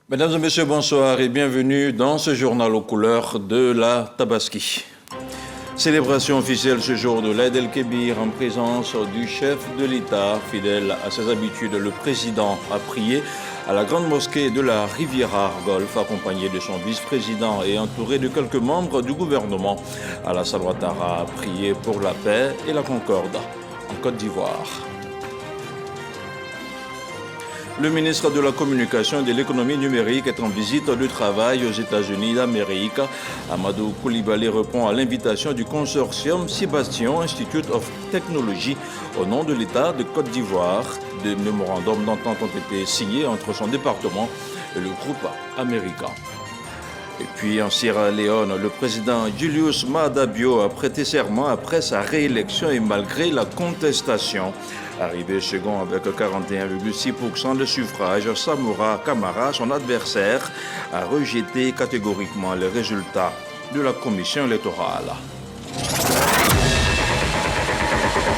Mesdames et messieurs, bonsoir et bienvenue dans ce journal aux couleurs de la Tabaski. Célébration officielle ce jour de l'Aïd el-Kébir en présence du chef de l'État. Fidèle à ses habitudes, le président a prié à la grande mosquée de la Riviera Golf, accompagné de son vice-président et entouré de quelques membres du gouvernement. Alassane Ouattara a prié pour la paix et la concorde en Côte d'Ivoire. Le ministre de la Communication et de l'Économie numérique est en visite de travail aux États-Unis d'Amérique. Amadou Koulibaly répond à l'invitation du consortium Cibation Institute of Technology au nom de l'État de Côte d'Ivoire. Des mémorandums d'entente ont été signés entre son département et le groupe américain. Et puis en Sierra Leone, le président Julius Maada Bio a prêté serment après sa réélection et malgré la contestation. Arrivé second avec 41,6% de suffrage, Samora Kamara, son adversaire, a rejeté catégoriquement les résultats de la commission électorale.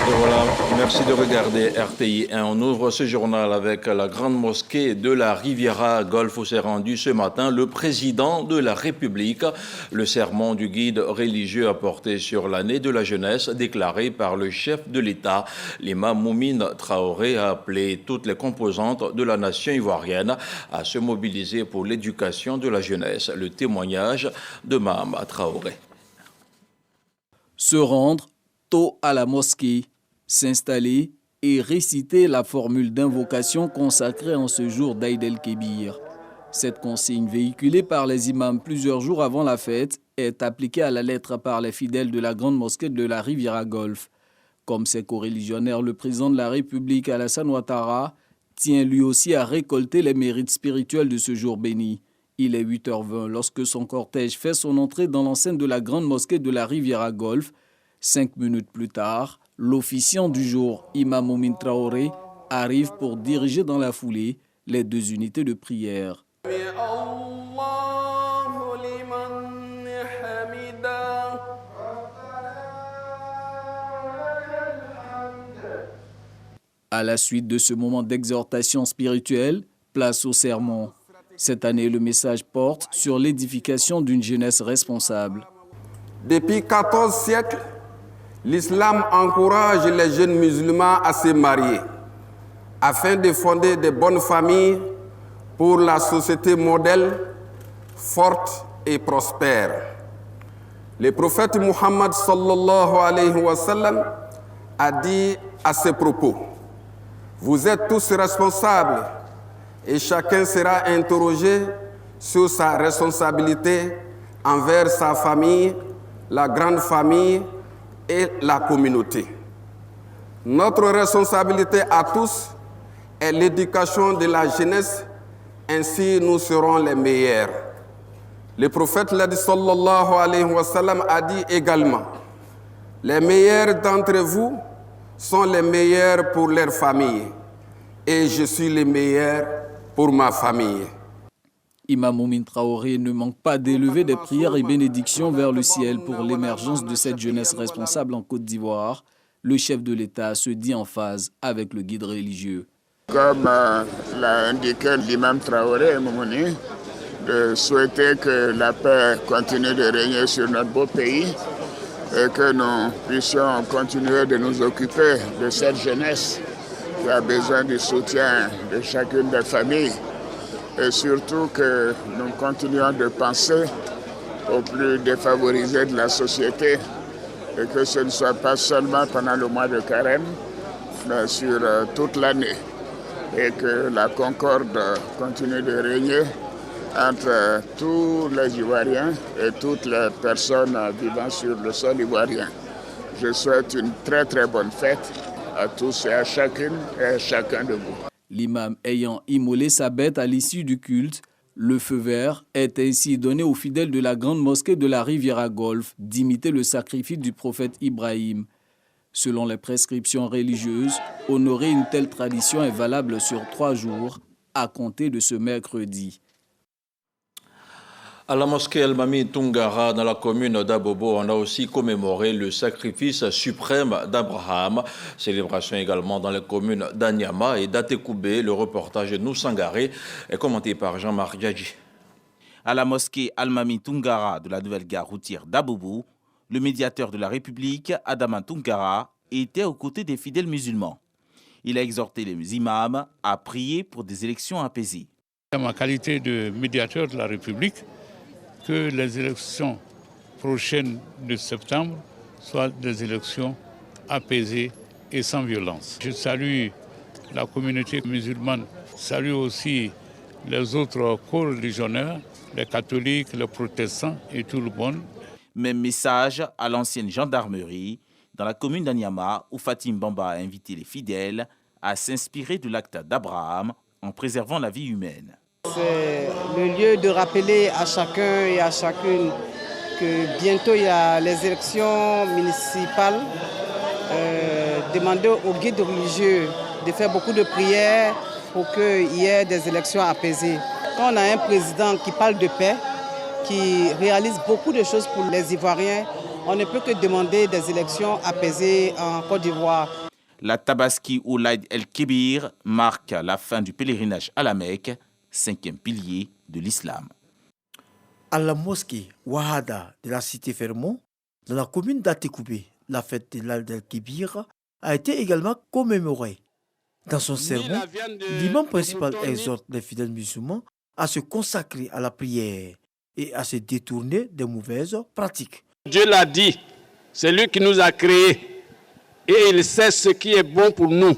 Et voilà, merci de regarder RTI 1. On ouvre ce journal avec la grande mosquée de la Riviera Golf où s'est rendu ce matin le président de la République. Le sermon du guide religieux a porté sur l'année de la jeunesse déclarée par le chef de l'État. L'imam Moumine Traoré a appelé toutes les composantes de la nation ivoirienne à se mobiliser pour l'éducation de la jeunesse. Le témoignage de Mahama Traoré. Se rendre tôt à la mosquée, s'installer et réciter la formule d'invocation consacrée en ce jour d'Aïd el-Kébir. Cette consigne véhiculée par les imams plusieurs jours avant la fête est appliquée à la lettre par les fidèles de la grande mosquée de la Riviera Golf. Comme ses coreligionnaires, le président de la République, Alassane Ouattara, tient lui aussi à récolter les mérites spirituels de ce jour béni. Il est 8h20 lorsque son cortège fait son entrée dans l'enceinte de la grande mosquée de la Riviera Golf. 5 minutes plus tard, l'officiant du jour, Imam Moumine Traoré, arrive pour diriger dans la foulée les deux unités de prière. À la suite de ce moment d'exhortation spirituelle, place au sermon. Cette année, le message porte sur l'édification d'une jeunesse responsable. Depuis 14 siècles, l'islam encourage les jeunes musulmans à se marier afin de fonder de bonnes familles pour la société modèle, forte et prospère. Le prophète Muhammad sallallahu alayhi wa sallam a dit à ce propos: vous êtes tous responsables et chacun sera interrogé sur sa responsabilité envers sa famille, la grande famille et la communauté. Notre responsabilité à tous est l'éducation de la jeunesse, ainsi nous serons les meilleurs. Le prophète sallallahu alayhi wa sallam a dit également: les meilleurs d'entre vous sont les meilleurs pour leur famille, et je suis le meilleur pour ma famille. Imam Moumine Traoré ne manque pas d'élever des prières et bénédictions vers le ciel pour l'émergence de cette jeunesse responsable en Côte d'Ivoire. Le chef de l'État se dit en phase avec le guide religieux. Comme l'a indiqué l'imam Traoré Moumouni, de souhaiter que la paix continue de régner sur notre beau pays et que nous puissions continuer de nous occuper de cette jeunesse qui a besoin du soutien de chacune des familles. Et surtout que nous continuons de penser aux plus défavorisés de la société et que ce ne soit pas seulement pendant le mois de carême, mais sur toute l'année. Et que la concorde continue de régner entre tous les Ivoiriens et toutes les personnes vivant sur le sol ivoirien. Je souhaite une très très bonne fête à tous et à chacune et à chacun de vous. L'imam ayant immolé sa bête à l'issue du culte, le feu vert est ainsi donné aux fidèles de la grande mosquée de la Riviera Golf d'imiter le sacrifice du prophète Ibrahim. Selon les prescriptions religieuses, honorer une telle tradition est valable sur 3 jours à compter de ce mercredi. À la mosquée El-Mami Tungara, dans la commune d'Abobo, on a aussi commémoré le sacrifice suprême d'Abraham. Célébration également dans les communes d'Anyama et d'Atekoubé. Le reportage de Noussangaré est commenté par Jean-Marc Djadji. À la mosquée El-Mami Tungara de la nouvelle gare routière d'Abobo, le médiateur de la République, Adama Tungara, était aux côtés des fidèles musulmans. Il a exhorté les imams à prier pour des élections apaisées. En ma qualité de médiateur de la République, que les élections prochaines de septembre soient des élections apaisées et sans violence. Je salue la communauté musulmane, salue aussi les autres co-religionnaires, les catholiques, les protestants et tout le monde. Même message à l'ancienne gendarmerie dans la commune d'Anyama où Fatim Bamba a invité les fidèles à s'inspirer de l'acte d'Abraham en préservant la vie humaine. C'est le lieu de rappeler à chacun et à chacune que bientôt il y a les élections municipales. Demander aux guides religieux de faire beaucoup de prières pour qu'il y ait des élections apaisées. Quand on a un président qui parle de paix, qui réalise beaucoup de choses pour les Ivoiriens, on ne peut que demander des élections apaisées en Côte d'Ivoire. La Tabaski ou l'Aïd el-Kébir marque la fin du pèlerinage à la Mecque, 5e pilier de l'islam. À la mosquée Wahada de la cité Fermont, dans la commune d'Atekoubé, la fête de l'Aïd el-Kébir a été également commémorée. Dans son sermon, l'imam principal exhorte les fidèles musulmans à se consacrer à la prière et à se détourner des mauvaises pratiques. Dieu l'a dit, c'est lui qui nous a créés et il sait ce qui est bon pour nous.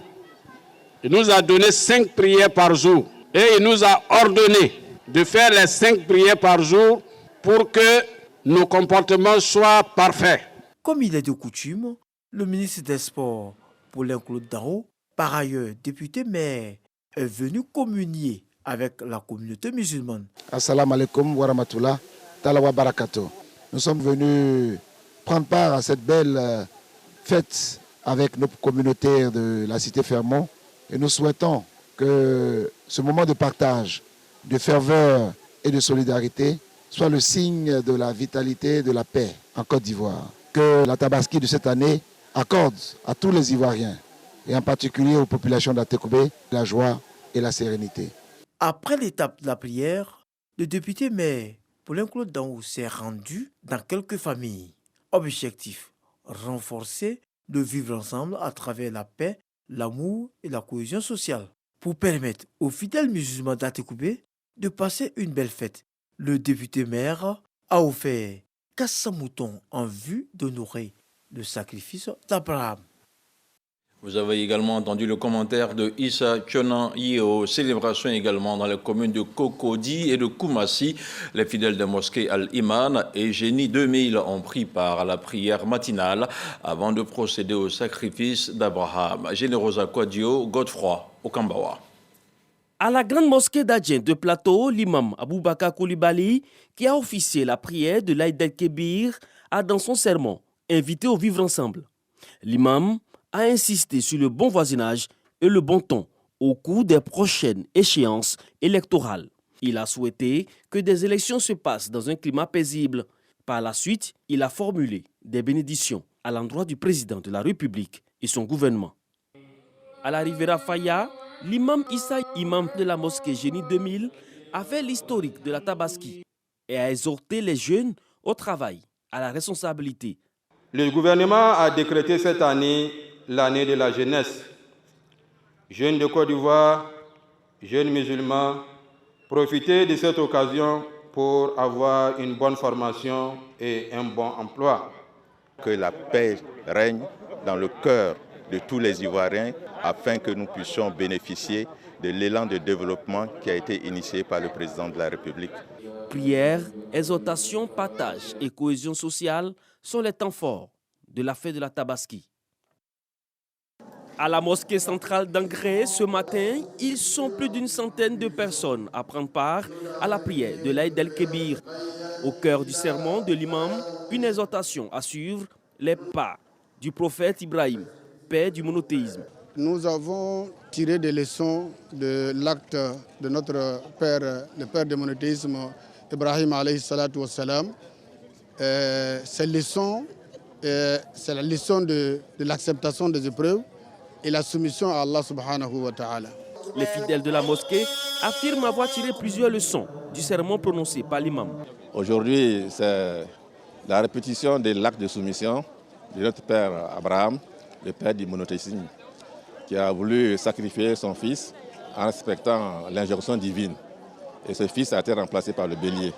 Il nous a donné 5 prières par jour et il nous a ordonné de faire les 5 prières par jour pour que nos comportements soient parfaits. Comme il est de coutume, le ministre des Sports, Paulin-Claude Darro, par ailleurs député maire, est venu communier avec la communauté musulmane. Assalamu alaikum wa rahmatullah ta'ala wa barakatuh. Nous sommes venus prendre part à cette belle fête avec nos communautaires de la cité Fermont et nous souhaitons que ce moment de partage, de ferveur et de solidarité soit le signe de la vitalité, de la paix en Côte d'Ivoire. Que la Tabaski de cette année accorde à tous les Ivoiriens et en particulier aux populations d'Atekoubé la joie et la sérénité. Après l'étape de la prière, le député maire Paulin-Claude Darro s'est rendu dans quelques familles. Objectif, renforcer le vivre ensemble à travers la paix, l'amour et la cohésion sociale. Pour permettre aux fidèles musulmans d'Atekoubé de passer une belle fête, le député maire a offert 400 moutons en vue d'honorer le sacrifice d'Abraham. Vous avez également entendu le commentaire de Issa Tchonan Yeo. Célébration également dans les communes de Kokodi et de Koumassi. Les fidèles de mosquée Al-Iman et Génie 2000 ont pris part à la prière matinale avant de procéder au sacrifice d'Abraham. Générosa Kwadio, Godefroy, Okambawa. À la grande mosquée d'Adjen de Plateau, l'imam Aboubakar Koulibaly, qui a officié la prière de l'Aïd el-Kébir, a dans son sermon invité au vivre ensemble. L'imam a insisté sur le bon voisinage et le bon ton au cours des prochaines échéances électorales. Il a souhaité que des élections se passent dans un climat paisible. Par la suite, il a formulé des bénédictions à l'endroit du président de la République et son gouvernement. À la Rivera Faya, l'imam Issa, imam de la mosquée Génie 2000, a fait l'historique de la Tabaski et a exhorté les jeunes au travail, à la responsabilité. Le gouvernement a décrété cette année l'année de la jeunesse. Jeunes de Côte d'Ivoire, jeunes musulmans, profitez de cette occasion pour avoir une bonne formation et un bon emploi. Que la paix règne dans le cœur de tous les Ivoiriens afin que nous puissions bénéficier de l'élan de développement qui a été initié par le président de la République. Prière, exhortation, partage et cohésion sociale sont les temps forts de la fête de la Tabaski. À la mosquée centrale d'Angré, ce matin, ils sont plus d'une centaine de personnes à prendre part à la prière de l'Aïd el-Kébir. Au cœur du sermon de l'imam, une exhortation à suivre les pas du prophète Ibrahim, père du monothéisme. Nous avons tiré des leçons de l'acte de notre père, le père du monothéisme, Ibrahim alayhi salatu wassalam, c'est la leçon de l'acceptation des épreuves et la soumission à Allah subhanahu wa ta'ala. Les fidèles de la mosquée affirment avoir tiré plusieurs leçons du sermon prononcé par l'imam. Aujourd'hui, c'est la répétition de l'acte de soumission de notre père Abraham, le père du monothéisme, qui a voulu sacrifier son fils en respectant l'injonction divine. Et ce fils a été remplacé par le bélier.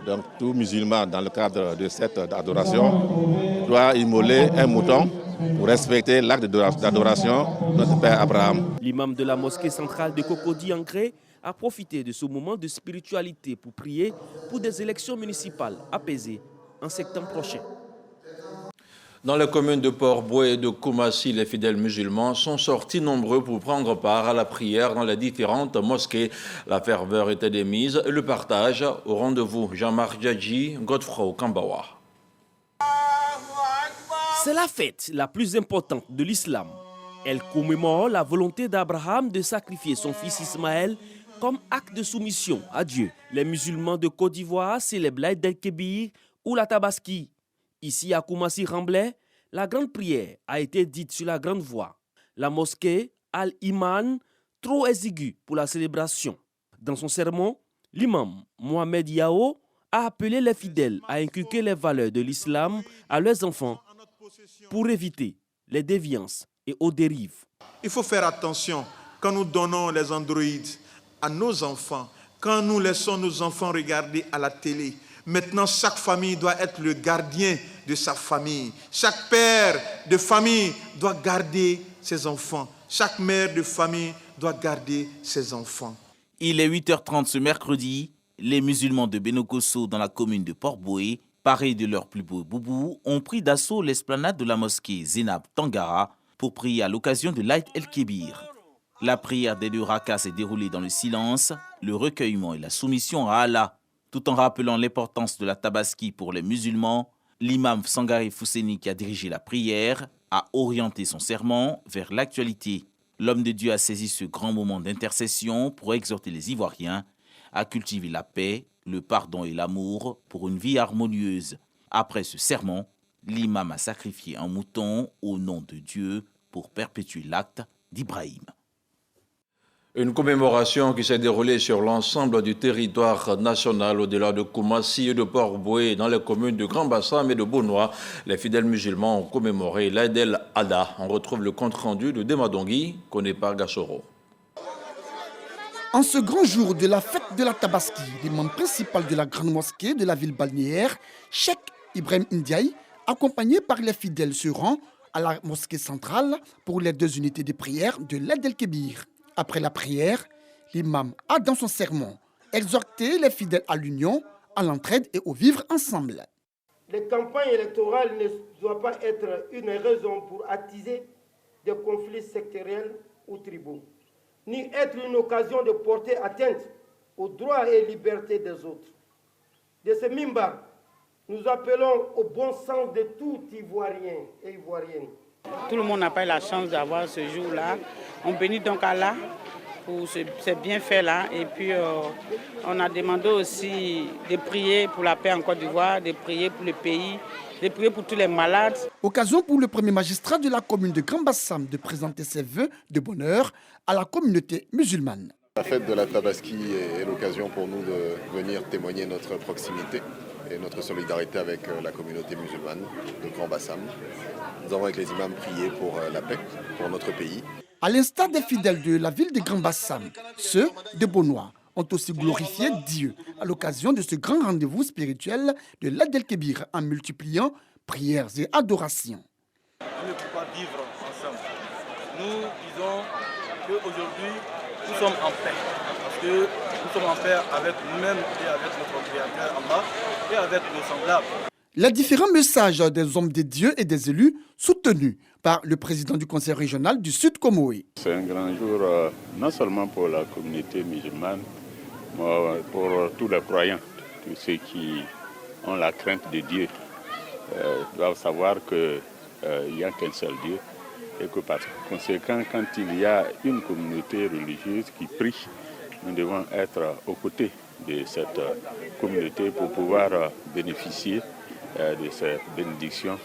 Donc tout musulman, dans le cadre de cette adoration, doit immoler un mouton pour respecter l'acte d'adoration de notre père Abraham. L'imam de la mosquée centrale de Cocody-Ancré a profité de ce moment de spiritualité pour prier pour des élections municipales apaisées en septembre prochain. Dans les communes de Port-Bouët et de Koumassi, les fidèles musulmans sont sortis nombreux pour prendre part à la prière dans les différentes mosquées. La ferveur était démise et le partage au rendez-vous. Jean-Marc Djadji, Godefroy Kambawa. C'est la fête la plus importante de l'islam. Elle commémore la volonté d'Abraham de sacrifier son fils Ismaël comme acte de soumission à Dieu. Les musulmans de Côte d'Ivoire célèbrent l'Aïd el-Kébir ou la Tabaski. Ici à Koumassi-Ramblais, la grande prière a été dite sur la grande voie. La mosquée Al-Iman, trop exiguë pour la célébration. Dans son sermon, l'imam Mohamed Yao a appelé les fidèles à inculquer les valeurs de l'islam à leurs enfants pour éviter les déviances et aux dérives. Il faut faire attention quand nous donnons les androïdes à nos enfants, quand nous laissons nos enfants regarder à la télé. Maintenant, chaque famille doit être le gardien de sa famille. Chaque père de famille doit garder ses enfants. Chaque mère de famille doit garder ses enfants. Il est 8h30 ce mercredi. Les musulmans de Benokosso, dans la commune de Port-Bouët, parés de leur plus beau boubou, ont pris d'assaut l'esplanade de la mosquée Zeinab Tangara pour prier à l'occasion de l'Aïd el-Kébir. La prière des 2 rakas s'est déroulée dans le silence, le recueillement et la soumission à Allah. Tout en rappelant l'importance de la Tabaski pour les musulmans, l'imam Sangari Fousseni, qui a dirigé la prière, a orienté son sermon vers l'actualité. L'homme de Dieu a saisi ce grand moment d'intercession pour exhorter les Ivoiriens à cultiver la paix, le pardon et l'amour pour une vie harmonieuse. Après ce sermon, l'imam a sacrifié un mouton au nom de Dieu pour perpétuer l'acte d'Ibrahim. Une commémoration qui s'est déroulée sur l'ensemble du territoire national au-delà de Koumassi et de Port-Bouët dans les communes de Grand Bassam et de Bonois. Les fidèles musulmans ont commémoré l'Aïd el-Adha. On retrouve le compte-rendu de Demadongui, Konepa Gassoro. En ce grand jour de la fête de la Tabaski, l'imam principal de la grande mosquée de la ville balnéaire, Cheikh Ibrahim Ndiaye, accompagné par les fidèles, se rend à la mosquée centrale pour les 2 unités de prière de l'Aïd el-Kébir. Après la prière, l'imam a dans son sermon exhorté les fidèles à l'union, à l'entraide et au vivre ensemble. Les campagnes électorales ne doivent pas être une raison pour attiser des conflits sectoriels ou tribaux, ni être une occasion de porter atteinte aux droits et libertés des autres. De ce mimbar, nous appelons au bon sens de tout Ivoirien et Ivoirienne. Tout le monde n'a pas eu la chance d'avoir ce jour-là. On bénit donc Allah pour ces bienfaits-là. Et puis, on a demandé aussi de prier pour la paix en Côte d'Ivoire, de prier pour le pays, de prier pour tous les malades. Occasion pour le premier magistrat de la commune de Grand Bassam de présenter ses vœux de bonheur à la communauté musulmane. La fête de la Tabaski est l'occasion pour nous de venir témoigner notre proximité et notre solidarité avec la communauté musulmane de Grand Bassam. Nous avons avec les imams prié pour la paix, pour notre pays. À l'instar des fidèles de la ville de Grand Bassam, ceux de Bonois ont aussi glorifié Dieu à l'occasion de ce grand rendez-vous spirituel de l'Aïd el-Kébir en multipliant prières et adorations. On ne peut pas vivre ensemble. Nous disons qu'aujourd'hui, nous sommes en paix. Parce que nous sommes en paix avec nous-mêmes et avec notre Créateur Allah et avec nos semblables. Les différents messages des hommes de Dieu et des élus soutenus par le président du conseil régional du Sud Comoé. C'est un grand jour non seulement pour la communauté musulmane, mais pour tous les croyants, tous ceux qui ont la crainte de Dieu, doivent savoir qu'il n'y a qu'un seul Dieu et que par conséquent, quand il y a une communauté religieuse qui prie nous devons être aux côtés de cette communauté pour pouvoir bénéficier de ces bénédictions,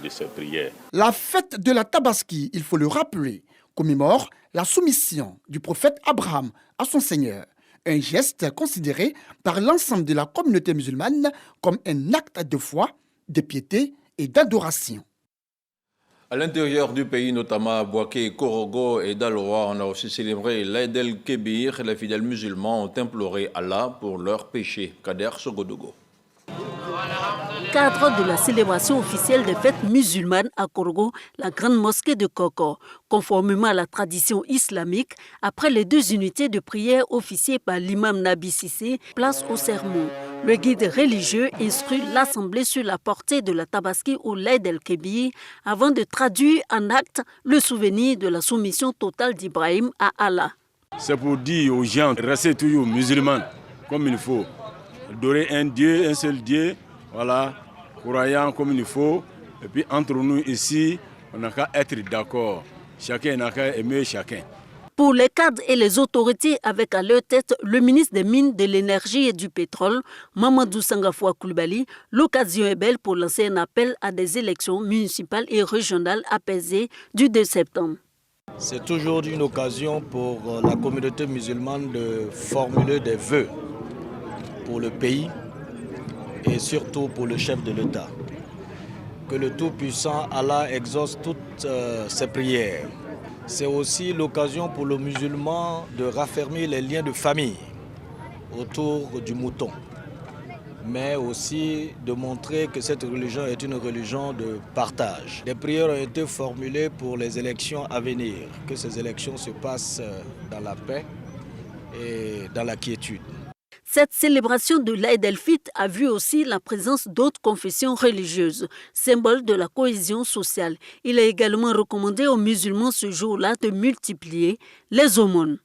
de ces prières. La fête de la Tabaski, il faut le rappeler, commémore la soumission du prophète Abraham à son Seigneur. Un geste considéré par l'ensemble de la communauté musulmane comme un acte de foi, de piété et d'adoration. À l'intérieur du pays, notamment à Bouaké, Korogo et Daloa, on a aussi célébré l'Aïd el-Kébir. Les fidèles musulmans ont imploré Allah pour leurs péchés. Kader Sogodogo. Cadre de la célébration officielle des fêtes musulmanes à Korogo, la grande mosquée de Koko. Conformément à la tradition islamique, après les 2 unités de prière officiées par l'imam Nabi Sissé, place au sermon. Le guide religieux instruit l'Assemblée sur la portée de la Tabaski ou l'Aïd el-Kébir avant de traduire en acte le souvenir de la soumission totale d'Ibrahim à Allah. C'est pour dire aux gens, restez toujours musulmans comme il faut. Adorer un Dieu, un seul Dieu, voilà, croyant comme il faut. Et puis entre nous ici, on n'a qu'à être d'accord. Chacun n'a qu'à aimer chacun. Pour les cadres et les autorités avec à leur tête le ministre des Mines, de l'Énergie et du Pétrole, Mamadou Sangafoua Koulibaly, l'occasion est belle pour lancer un appel à des élections municipales et régionales apaisées du 2 septembre. C'est toujours une occasion pour la communauté musulmane de formuler des vœux pour le pays et surtout pour le chef de l'État. Que le Tout-Puissant Allah exauce toutes ses prières. C'est aussi l'occasion pour le musulman de raffermir les liens de famille autour du mouton, mais aussi de montrer que cette religion est une religion de partage. Des prières ont été formulées pour les élections à venir, que ces élections se passent dans la paix et dans la quiétude. Cette célébration de l'Aïd el-Fitr a vu aussi la présence d'autres confessions religieuses, symbole de la cohésion sociale. Il a également recommandé aux musulmans ce jour-là de multiplier les aumônes.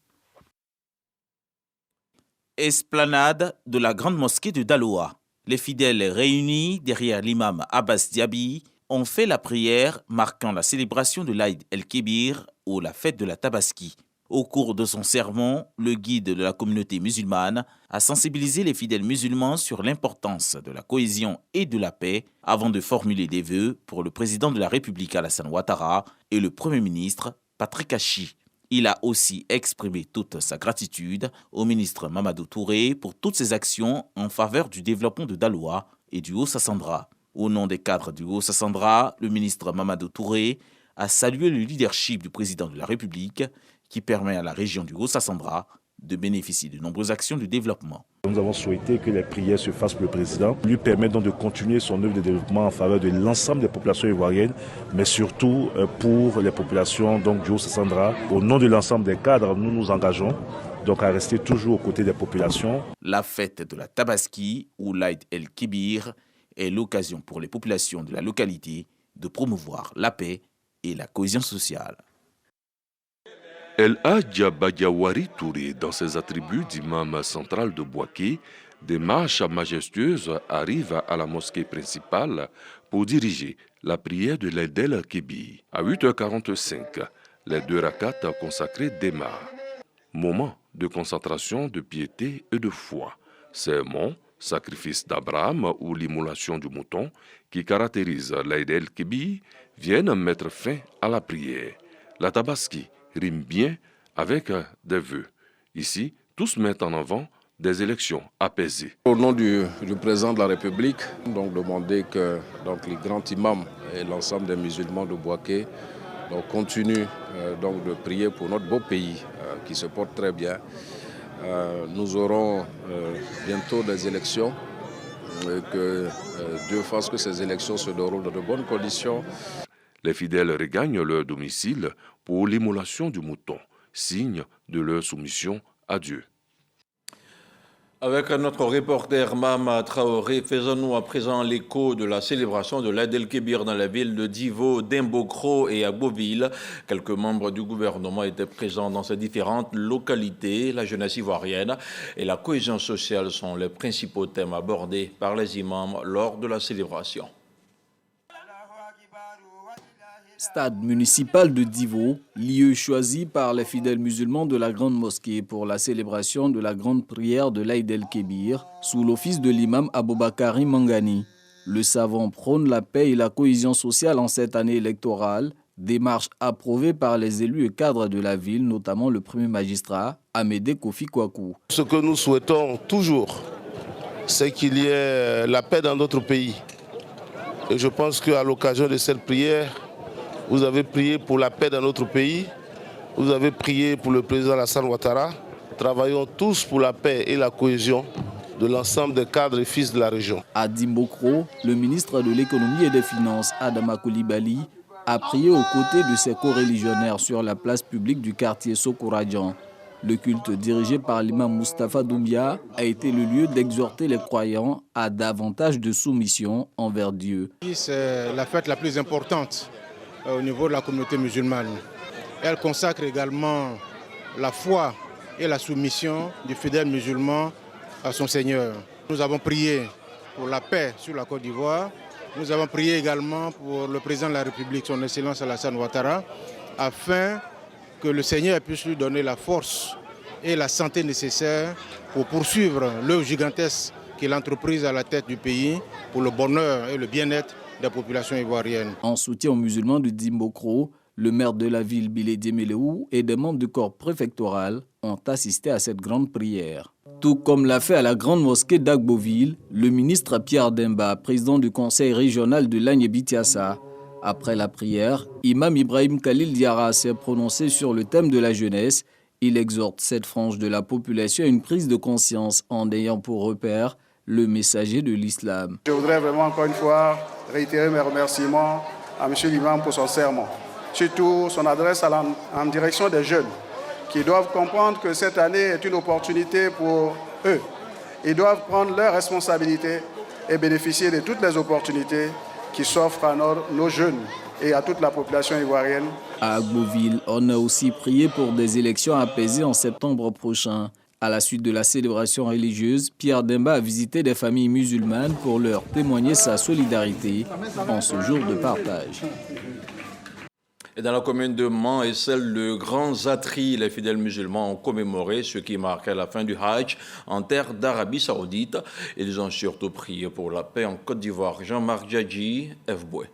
Esplanade de la grande mosquée de Daloa. Les fidèles réunis derrière l'imam Abbas Diaby ont fait la prière marquant la célébration de l'Aïd el-Kébir ou la fête de la Tabaski. Au cours de son sermon, le guide de la communauté musulmane a sensibilisé les fidèles musulmans sur l'importance de la cohésion et de la paix avant de formuler des vœux pour le président de la République Alassane Ouattara et le Premier ministre Patrick Achi. Il a aussi exprimé toute sa gratitude au ministre Mamadou Touré pour toutes ses actions en faveur du développement de Daloa et du Haut-Sassandra. Au nom des cadres du Haut-Sassandra, le ministre Mamadou Touré a salué le leadership du président de la République qui permet à la région du Haut-Sassandra de bénéficier de nombreuses actions de développement. Nous avons souhaité que les prières se fassent pour le président, lui permettre donc de continuer son œuvre de développement en faveur de l'ensemble des populations ivoiriennes, mais surtout pour les populations donc, du Haut-Sassandra. Au nom de l'ensemble des cadres, nous nous engageons donc à rester toujours aux côtés des populations. La fête de la Tabaski, ou l'Aïd el-Kébir, est l'occasion pour les populations de la localité de promouvoir la paix et la cohésion sociale. El Hadja Badiawari Touré, dans ses attributs d'imam central de Bouaké, des marches majestueuses arrivent à la mosquée principale pour diriger la prière de l'Aïd el-Kébir. À 8h45, les 2 rakats consacrés démarrent. Moment de concentration, de piété et de foi. Sermon, sacrifice d'Abraham ou l'immolation du mouton qui caractérise l'Aïd el-Kébir viennent mettre fin à la prière. La Tabaski rime bien avec des vœux. Ici, tous mettent en avant des élections apaisées. Au nom du président de la République, donc demander que les grands imams et l'ensemble des musulmans de Bouaké continuent de prier pour notre beau pays qui se porte très bien. Nous aurons bientôt des élections et que Dieu fasse que ces élections se déroulent dans de bonnes conditions. Les fidèles regagnent leur domicile pour l'immolation du mouton, signe de leur soumission à Dieu. Avec notre reporter Mama Traoré, faisons-nous à présent l'écho de la célébration de l'Aïd el-Kébir dans la ville de Divo, d'Imbokro et à Beauville. Quelques membres du gouvernement étaient présents dans ces différentes localités. La jeunesse ivoirienne et la cohésion sociale sont les principaux thèmes abordés par les imams lors de la célébration. Stade municipal de Divo, lieu choisi par les fidèles musulmans de la Grande Mosquée pour la célébration de la grande prière de l'Aïd el-Kébir sous l'office de l'imam Aboubakari Mangani. Le savant prône la paix et la cohésion sociale en cette année électorale, démarche approuvée par les élus et cadres de la ville, notamment le premier magistrat Amédée Kofi Kwaku. Ce que nous souhaitons toujours, c'est qu'il y ait la paix dans notre pays. Et je pense qu'à l'occasion de cette prière, vous avez prié pour la paix dans notre pays, vous avez prié pour le président Alassane Ouattara. Travaillons tous pour la paix et la cohésion de l'ensemble des cadres et fils de la région. À Dimbokro, le ministre de l'économie et des finances, Adama Coulibaly, a prié aux côtés de ses coreligionnaires sur la place publique du quartier Sokoradjan. Le culte dirigé par l'imam Moustapha Doumbia a été le lieu d'exhorter les croyants à davantage de soumission envers Dieu. C'est la fête la plus importante au niveau de la communauté musulmane. Elle consacre également la foi et la soumission du fidèle musulman à son Seigneur. Nous avons prié pour la paix sur la Côte d'Ivoire. Nous avons prié également pour le président de la République, son Excellence Alassane Ouattara, afin que le Seigneur puisse lui donner la force et la santé nécessaires pour poursuivre l'œuvre gigantesque qu'il a entreprise à la tête du pays pour le bonheur et le bien-être des populations ivoiriennes. En soutien aux musulmans de Dimbokro, le maire de la ville, Bilédie Meleou, et des membres du corps préfectoral ont assisté à cette grande prière. Tout comme l'a fait à la grande mosquée d'Agboville, le ministre Pierre Demba, président du conseil régional de Lagné-Bitiassa. Après la prière, Imam Ibrahim Khalil Diarra s'est prononcé sur le thème de la jeunesse. Il exhorte cette frange de la population à une prise de conscience en ayant pour repère le messager de l'islam. Je voudrais vraiment encore une fois réitérer mes remerciements à M. l'imam pour son sermon. Surtout son adresse en direction des jeunes qui doivent comprendre que cette année est une opportunité pour eux. Ils doivent prendre leurs responsabilités et bénéficier de toutes les opportunités qui s'offrent à nos jeunes et à toute la population ivoirienne. À Agboville, on a aussi prié pour des élections apaisées en septembre prochain. À la suite de la célébration religieuse, Pierre Demba a visité des familles musulmanes pour leur témoigner sa solidarité en ce jour de partage. Et dans la commune de Man et celle de Grand Zatri, les fidèles musulmans ont commémoré ce qui marquait la fin du Hajj en terre d'Arabie Saoudite. Ils ont surtout prié pour la paix en Côte d'Ivoire. Jean-Marc Djadji, F. Boué.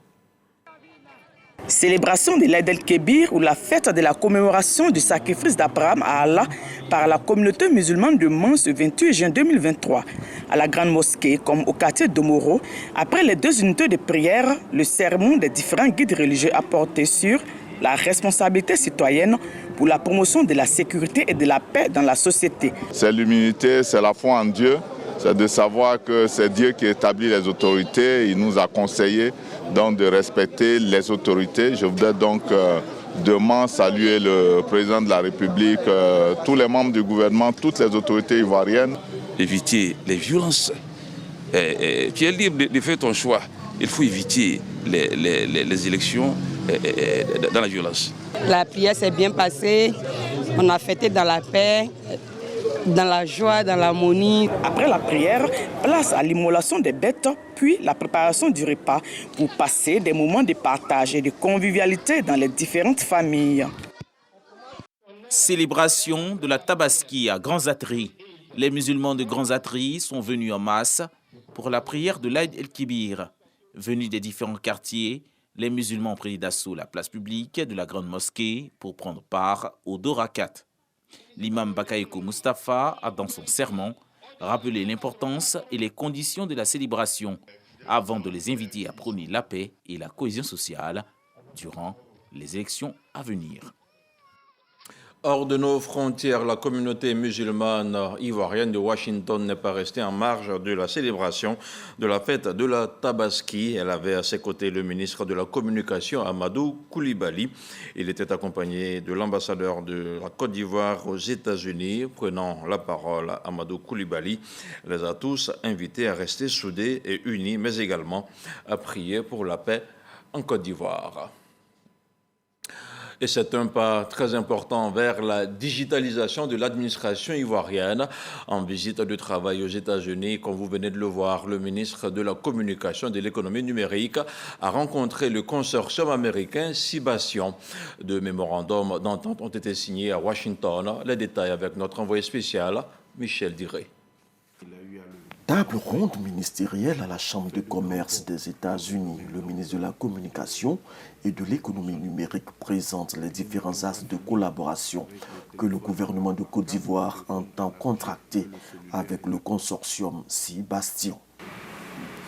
Célébration de l'Aïd el-Kébir ou la fête de la commémoration du sacrifice d'Abraham à Allah par la communauté musulmane de Man ce 28 juin 2023. À la grande mosquée comme au quartier d'Omoro, après les 2 unités de prière, le sermon des différents guides religieux a porté sur la responsabilité citoyenne pour la promotion de la sécurité et de la paix dans la société. C'est l'humilité, c'est la foi en Dieu, c'est de savoir que c'est Dieu qui établit les autorités. Il nous a conseillé donc de respecter les autorités. Je voudrais donc demain saluer le président de la République, tous les membres du gouvernement, toutes les autorités ivoiriennes. Éviter les violences. Tu es libre de faire ton choix. Il faut éviter les élections dans la violence. La prière s'est bien passée. On a fêté dans la paix, dans la joie, dans l'harmonie. Après la prière, place à l'immolation des bêtes, puis la préparation du repas pour passer des moments de partage et de convivialité dans les différentes familles. Célébration de la Tabaski à Grand Zatri. Les musulmans de Grand Zatri sont venus en masse pour la prière de l'Aïd el-Kébir. Venus des différents quartiers, les musulmans ont pris d'assaut la place publique de la grande mosquée pour prendre part aux 2 rakats. L'imam Bakaïko Moustapha a dans son sermon rappelé l'importance et les conditions de la célébration avant de les inviter à prôner la paix et la cohésion sociale durant les élections à venir. Hors de nos frontières, la communauté musulmane ivoirienne de Washington n'est pas restée en marge de la célébration de la fête de la Tabaski. Elle avait à ses côtés le ministre de la Communication, Amadou Coulibaly. Il était accompagné de l'ambassadeur de la Côte d'Ivoire aux États-Unis. Prenant la parole, Amadou Coulibaly les a tous invités à rester soudés et unis, mais également à prier pour la paix en Côte d'Ivoire. Et c'est un pas très important vers la digitalisation de l'administration ivoirienne. En visite de travail aux États-Unis, comme vous venez de le voir, le ministre de la Communication et de l'Économie numérique a rencontré le consortium américain Cibation. Deux mémorandums d'entente ont été signés à Washington. Les détails avec notre envoyé spécial, Michel Diré. Table ronde ministérielle à la Chambre de commerce des États-Unis. Le ministre de la Communication et de l'Économie numérique présente les différents axes de collaboration que le gouvernement de Côte d'Ivoire entend contracter avec le consortium Cibation.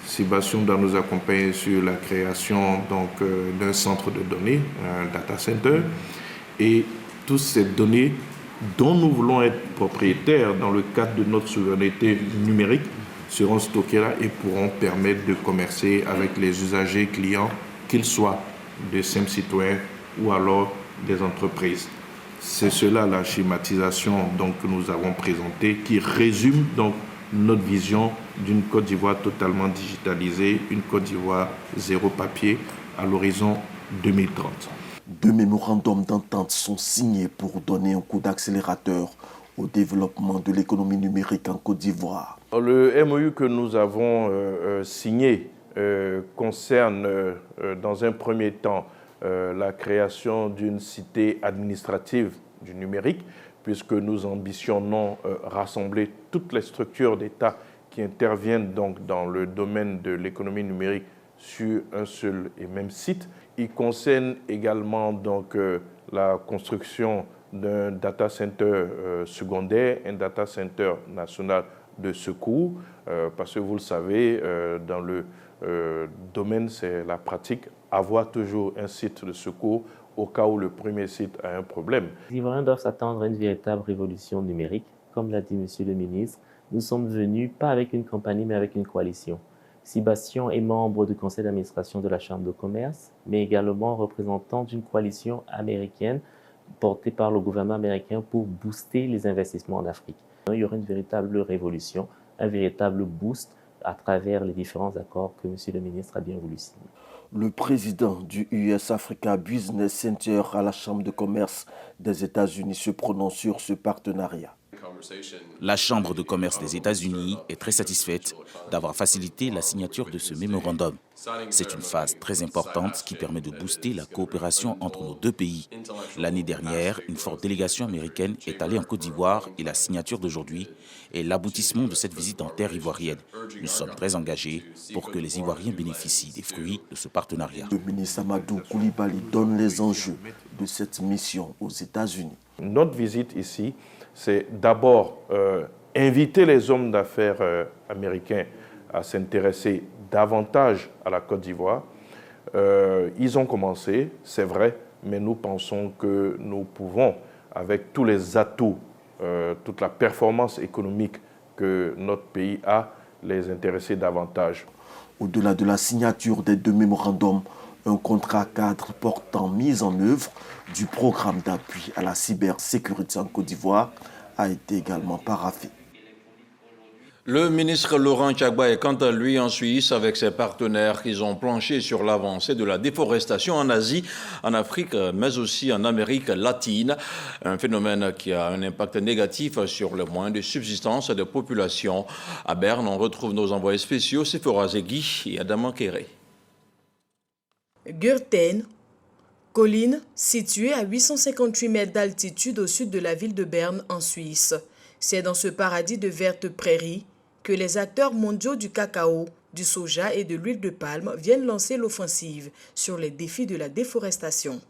Cibation doit nous accompagner sur la création d'un centre de données, un data center, et toutes ces données dont nous voulons être propriétaires dans le cadre de notre souveraineté numérique seront stockés là et pourront permettre de commercer avec les usagers clients, qu'ils soient de simples citoyens ou alors des entreprises. C'est cela la schématisation que nous avons présentée qui résume notre vision d'une Côte d'Ivoire totalement digitalisée, une Côte d'Ivoire zéro papier à l'horizon 2030. Deux mémorandums d'entente sont signés pour donner un coup d'accélérateur au développement de l'économie numérique en Côte d'Ivoire. Le MOU que nous avons signé concerne dans un premier temps la création d'une cité administrative du numérique, puisque nous ambitionnons rassembler toutes les structures d'État qui interviennent dans le domaine de l'économie numérique sur un seul et même site. Il concerne également la construction d'un data center secondaire, un data center national de secours, parce que vous le savez, dans le domaine, c'est la pratique, avoir toujours un site de secours au cas où le premier site a un problème. Les Ivoiriens doivent s'attendre à une véritable révolution numérique. Comme l'a dit Monsieur le ministre, nous sommes venus pas avec une compagnie, mais avec une coalition. Cibation est membre du conseil d'administration de la Chambre de commerce, mais également représentant d'une coalition américaine portée par le gouvernement américain pour booster les investissements en Afrique. Il y aura une véritable révolution, un véritable boost à travers les différents accords que Monsieur le ministre a bien voulu signer. Le président du US Africa Business Center à la Chambre de commerce des États-Unis se prononce sur ce partenariat. La Chambre de commerce des États-Unis est très satisfaite d'avoir facilité la signature de ce mémorandum. C'est une phase très importante qui permet de booster la coopération entre nos deux pays. L'année dernière, une forte délégation américaine est allée en Côte d'Ivoire et la signature d'aujourd'hui est l'aboutissement de cette visite en terre ivoirienne. Nous sommes très engagés pour que les Ivoiriens bénéficient des fruits de ce partenariat. Le ministre Amadou Koulibaly donne les enjeux de cette mission aux États-Unis. Notre visite ici, c'est d'abord inviter les hommes d'affaires américains à s'intéresser davantage à la Côte d'Ivoire. Ils ont commencé, c'est vrai, mais nous pensons que nous pouvons, avec tous les atouts, toute la performance économique que notre pays a, les intéresser davantage. Au-delà de la signature des deux mémorandums, un contrat cadre portant mise en œuvre du programme d'appui à la cybersécurité en Côte d'Ivoire a été également paraphé. Le ministre Laurent Tchagba est quant à lui en Suisse avec ses partenaires qui ont planché sur l'avancée de la déforestation en Asie, en Afrique, mais aussi en Amérique latine. Un phénomène qui a un impact négatif sur les moyens de subsistance des populations. À Berne, on retrouve nos envoyés spéciaux, Sephora Zegui et Adama Kéré. Gürten, colline située à 858 mètres d'altitude au sud de la ville de Berne en Suisse. C'est dans ce paradis de vertes prairies que les acteurs mondiaux du cacao, du soja et de l'huile de palme viennent lancer l'offensive sur les défis de la déforestation.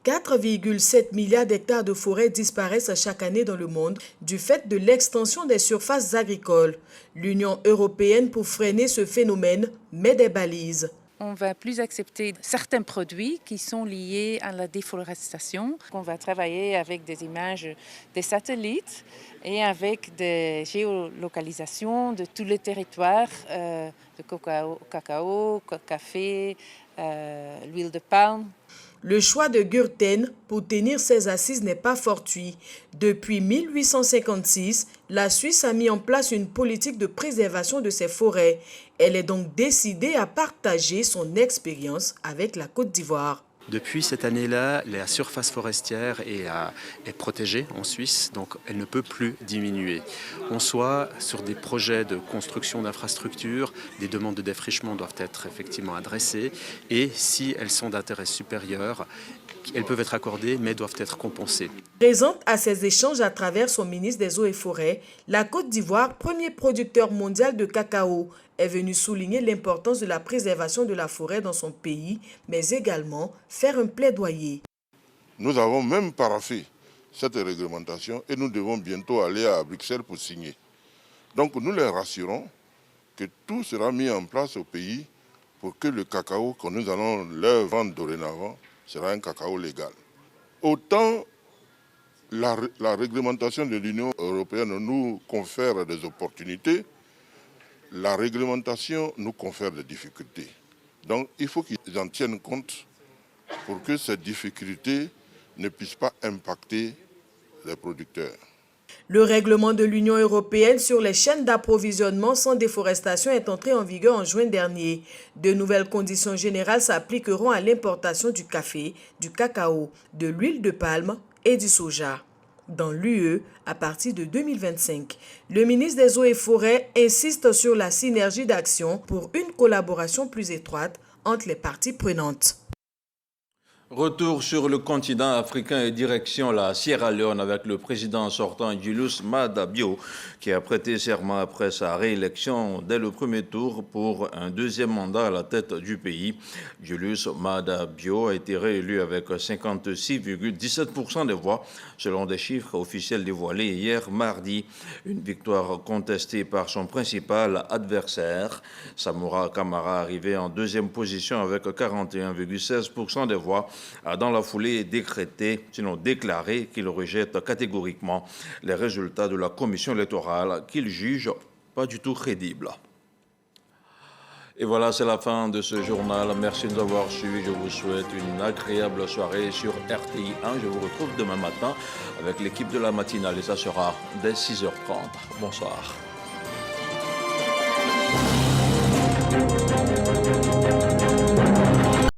4,7 milliards d'hectares de forêts disparaissent chaque année dans le monde du fait de l'extension des surfaces agricoles. L'Union européenne, pour freiner ce phénomène, met des balises. On va plus accepter certains produits qui sont liés à la déforestation. On va travailler avec des images des satellites et avec des géolocalisations de tous les territoires, de cacao, café, l'huile de palme. Le choix de Gürten pour tenir ses assises n'est pas fortuit. Depuis 1856, la Suisse a mis en place une politique de préservation de ses forêts. Elle est donc décidée à partager son expérience avec la Côte d'Ivoire. Depuis cette année-là, la surface forestière est protégée en Suisse, donc elle ne peut plus diminuer. On soit sur des projets de construction d'infrastructures, des demandes de défrichement doivent être effectivement adressées et si elles sont d'intérêt supérieur, elles peuvent être accordées mais doivent être compensées. Présente à ces échanges à travers son ministre des Eaux et Forêts, la Côte d'Ivoire, premier producteur mondial de cacao, est venue souligner l'importance de la préservation de la forêt dans son pays, mais également faire un plaidoyer. Nous avons même paraphé cette réglementation et nous devons bientôt aller à Bruxelles pour signer. Donc nous les rassurons que tout sera mis en place au pays pour que le cacao que nous allons leur vendre dorénavant sera un cacao légal. Autant la réglementation de l'Union européenne nous confère des opportunités, la réglementation nous confère des difficultés. Donc il faut qu'ils en tiennent compte pour que ces difficultés ne puissent pas impacter les producteurs. Le règlement de l'Union européenne sur les chaînes d'approvisionnement sans déforestation est entré en vigueur en juin dernier. De nouvelles conditions générales s'appliqueront à l'importation du café, du cacao, de l'huile de palme et du soja dans l'UE à partir de 2025. Le ministre des Eaux et Forêts insiste sur la synergie d'action pour une collaboration plus étroite entre les parties prenantes. Retour sur le continent africain et direction la Sierra Leone avec le président sortant Julius Maada Bio qui a prêté serment après sa réélection dès le premier tour pour un deuxième mandat à la tête du pays. Julius Maada Bio a été réélu avec 56,17% des voix selon des chiffres officiels dévoilés hier mardi. Une victoire contestée par son principal adversaire. Samora Kamara arrivé en deuxième position avec 41,16% des voix a dans la foulée décrété, sinon déclaré, qu'il rejette catégoriquement les résultats de la commission électorale qu'il juge pas du tout crédibles. Et voilà, c'est la fin de ce journal. Merci de nous avoir suivis. Je vous souhaite une agréable soirée sur RTI 1. Je vous retrouve demain matin avec l'équipe de la matinale et ça sera dès 6h30. Bonsoir.